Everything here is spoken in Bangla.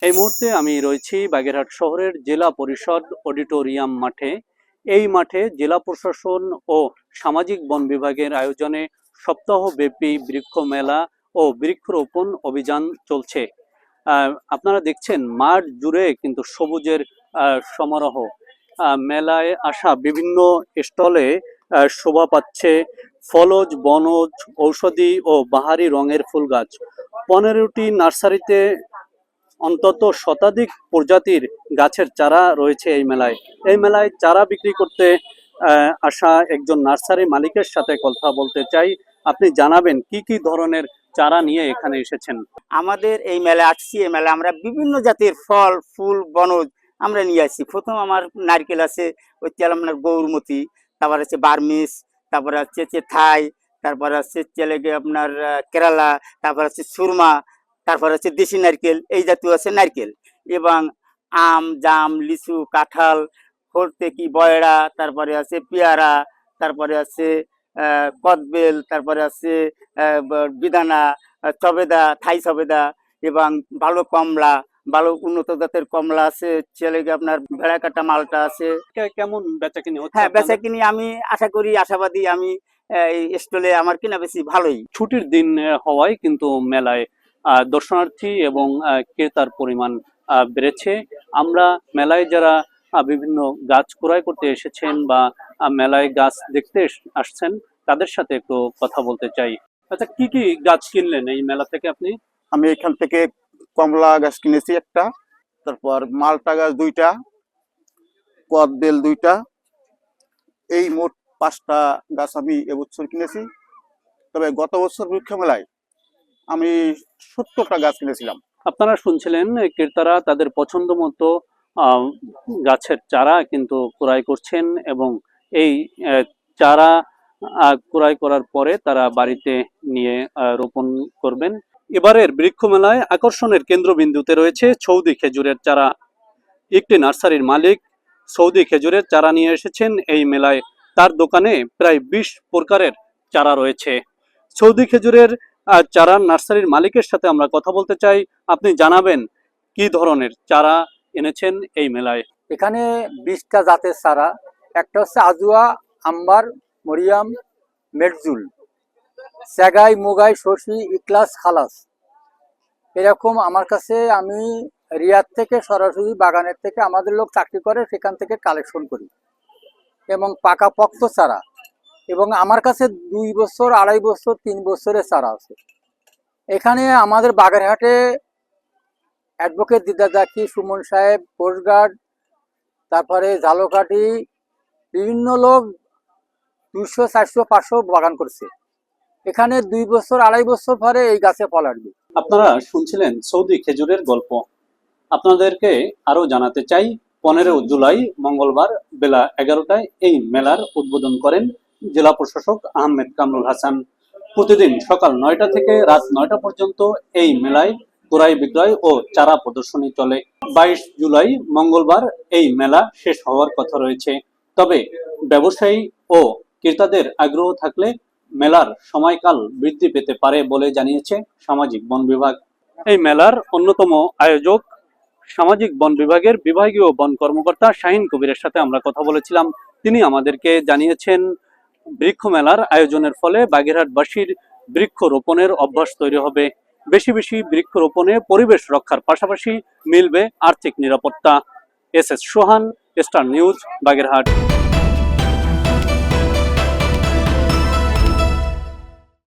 এই মুহূর্তে আমি রয়েছি বাগেরহাট শহরের জেলা পরিষদ অডিটোরিয়াম মাঠে। এই মাঠে জেলা প্রশাসন ও সামাজিক বন বিভাগের আয়োজনে সপ্তাহব্যাপী বৃক্ষ মেলা ও বৃক্ষরোপণ অভিযান চলছে। আপনারা দেখছেন মাঠ জুড়ে কিন্তু সবুজের সমারোহ। মেলায় আসা বিভিন্ন স্টলে শোভা পাচ্ছে ফলজ, বনজ, ঔষধি ও বাহারি রঙের ফুল গাছ। 15টি নার্সারিতে অন্তত শতাধিক প্রজাতির গাছের চারা রয়েছে এই মেলায়। এই মেলায় চারা বিক্রি করতে আসা একজন নার্সারি মালিকের সাথে কথা বলতে চাই। আপনি জানাবেন কি কি ধরনের চারা নিয়ে এখানে এসেছেন? আমাদের এই মেলায় আসছি, এই মেলায় আমরা বিভিন্ন জাতের ফল, ফুল, বনজ আমরা নিয়ে আসছি। প্রথম আমার নারকেল আছে, হচ্ছে আপনার গৌরমতি, তারপর আছে বার্মিস, তারপরে হচ্ছে থাই, তারপর আছে লেগে আপনার কেরালা, তারপর আছে সুরমা, তারপর হচ্ছে দেশি নারকেল, এই জাতীয় আছে নারকেল। এবং আম, জাম, লিচু, কাঁঠাল, হরতেকি, বয়রা, তারপরে আছে পেয়ারা, তারপরে আছে কদবেল, তারপরে আছে বিদানা, সবেদা, থাই সবেদা, এবং ভালো কমলা, ভালো উন্নত জাতের কমলা আছে, ছেলেকে আপনার ভেড়া কাটা মালটা আছে। কেমন বেচাকিনি হচ্ছে? হ্যাঁ, বেচাকিনি আমি আশা করি, আশাবাদী আমি। এই স্টলে আমার কিনা বেশি ভালোই। ছুটির দিন হওয়ায় কিন্তু মেলায় দর্শনার্থী এবং ক্রেতার পরিমাণ বেড়েছে। আমরা মেলায় যারা বিভিন্ন গাছ ক্রয় করতে এসেছেন বা মেলায় গাছ দেখতে আসছেন তাদের সাথে একটু কথা বলতে চাই। আচ্ছা, কি কি গাছ কিনলেন এই মেলা থেকে আপনি? আমি এখান থেকে কমলা গাছ কিনেছি একটা, তারপর মালটা গাছ 2টা, কদবেল 2টা, এই মোট 5টা গাছ আমি এবছর কিনেছি। তবে গত বছর বৃক্ষ মেলায় আমি 70টা গাছ কিনেছিলাম। আপনারা শুনছিলেন ক্রেতারা তাদের পছন্দ মতো গাছের চারা কিন্তু ক্রয় করছেন এবং এই চারা ক্রয় করার পরে তারা বাড়িতে নিয়ে রোপণ করবেন। এবারের বৃক্ষ মেলায় আকর্ষণের কেন্দ্রবিন্দুতে রয়েছে সৌদি খেজুরের চারা। একটি নার্সারির মালিক সৌদি খেজুরের চারা নিয়ে এসেছেন এই মেলায়। তার দোকানে প্রায় 20 প্রকারের চারা রয়েছে। সৌদি খেজুরের চারা নার্সারির মালিকের সাথে আমরা কথা বলতে চাই। আপনি জানাবেন কি ধরনের চারা এনেছেন এই মেলায়? এখানে 20টা জাতের চারা। একটা হচ্ছে আজুয়া, আম্বার, মরিয়াম, মেটজুল, স্যাগাই, মুগাই, শশি, ইকলাস, খালাস। এরকম আমার কাছে, আমি রিয়াদ থেকে সরাসরি বাগানের থেকে, আমাদের লোক চাকরি করে সেখান থেকে কালেকশন করি, এবং পাকা পক্ত চারা। এবং আমার কাছে 2 বছর, 2.5 বছর, 3 বছরের চারা আছে। এখানে আমাদের বাগেরহাটে অ্যাডভোকেট দিদা জাকি, সুমন সাহেব, কোস্টগার্ড, তারপরে ঝালকাঠি, বিভিন্ন লোক 200, 400, 500 বাগান করছে। এখানে 2 বছর, 2.5 বছর পরে এই গাছে ফল আসবে। আপনারা শুনছিলেন সৌদি খেজুরের গল্প। আপনাদেরকে আরো জানাতে চাই, 15 জুলাই মঙ্গলবার বেলা 11টায় এই মেলার উদ্বোধন করেন জেলা প্রশাসক আহমেদ কামরুল হাসান। প্রতিদিন সকাল 9টা থেকে রাত 9টা পর্যন্ত এই মেলায় ক্রয় বিক্রয় ও চারা প্রদর্শনী চলে। 22 জুলাই মঙ্গলবার এই মেলা শেষ হওয়ার কথা রয়েছে। তবে ব্যবসায়ী ও ক্রেতাদের আগ্রহ থাকলে মেলার সময়কাল বৃদ্ধি পেতে পারে বলে জানিয়েছে সামাজিক বন বিভাগ। এই মেলার অন্যতম আয়োজক সামাজিক বন বিভাগের বিভাগীয় বন কর্মকর্তা শাহিন কবিরের সাথে আমরা কথা বলেছিলাম। তিনি আমাদেরকে জানিয়েছেন বৃক্ষ মেলার আয়োজনের ফলে বাগেরহাটবাসীর বৃক্ষ রোপণের অভ্যাস তৈরি হবে। বেশি বেশি বৃক্ষ রোপণে পরিবেশ রক্ষার পাশাপাশি মিলবে আর্থিক নিরাপত্তা। এস এস সোহান, স্টার নিউজ, বাগেরহাট।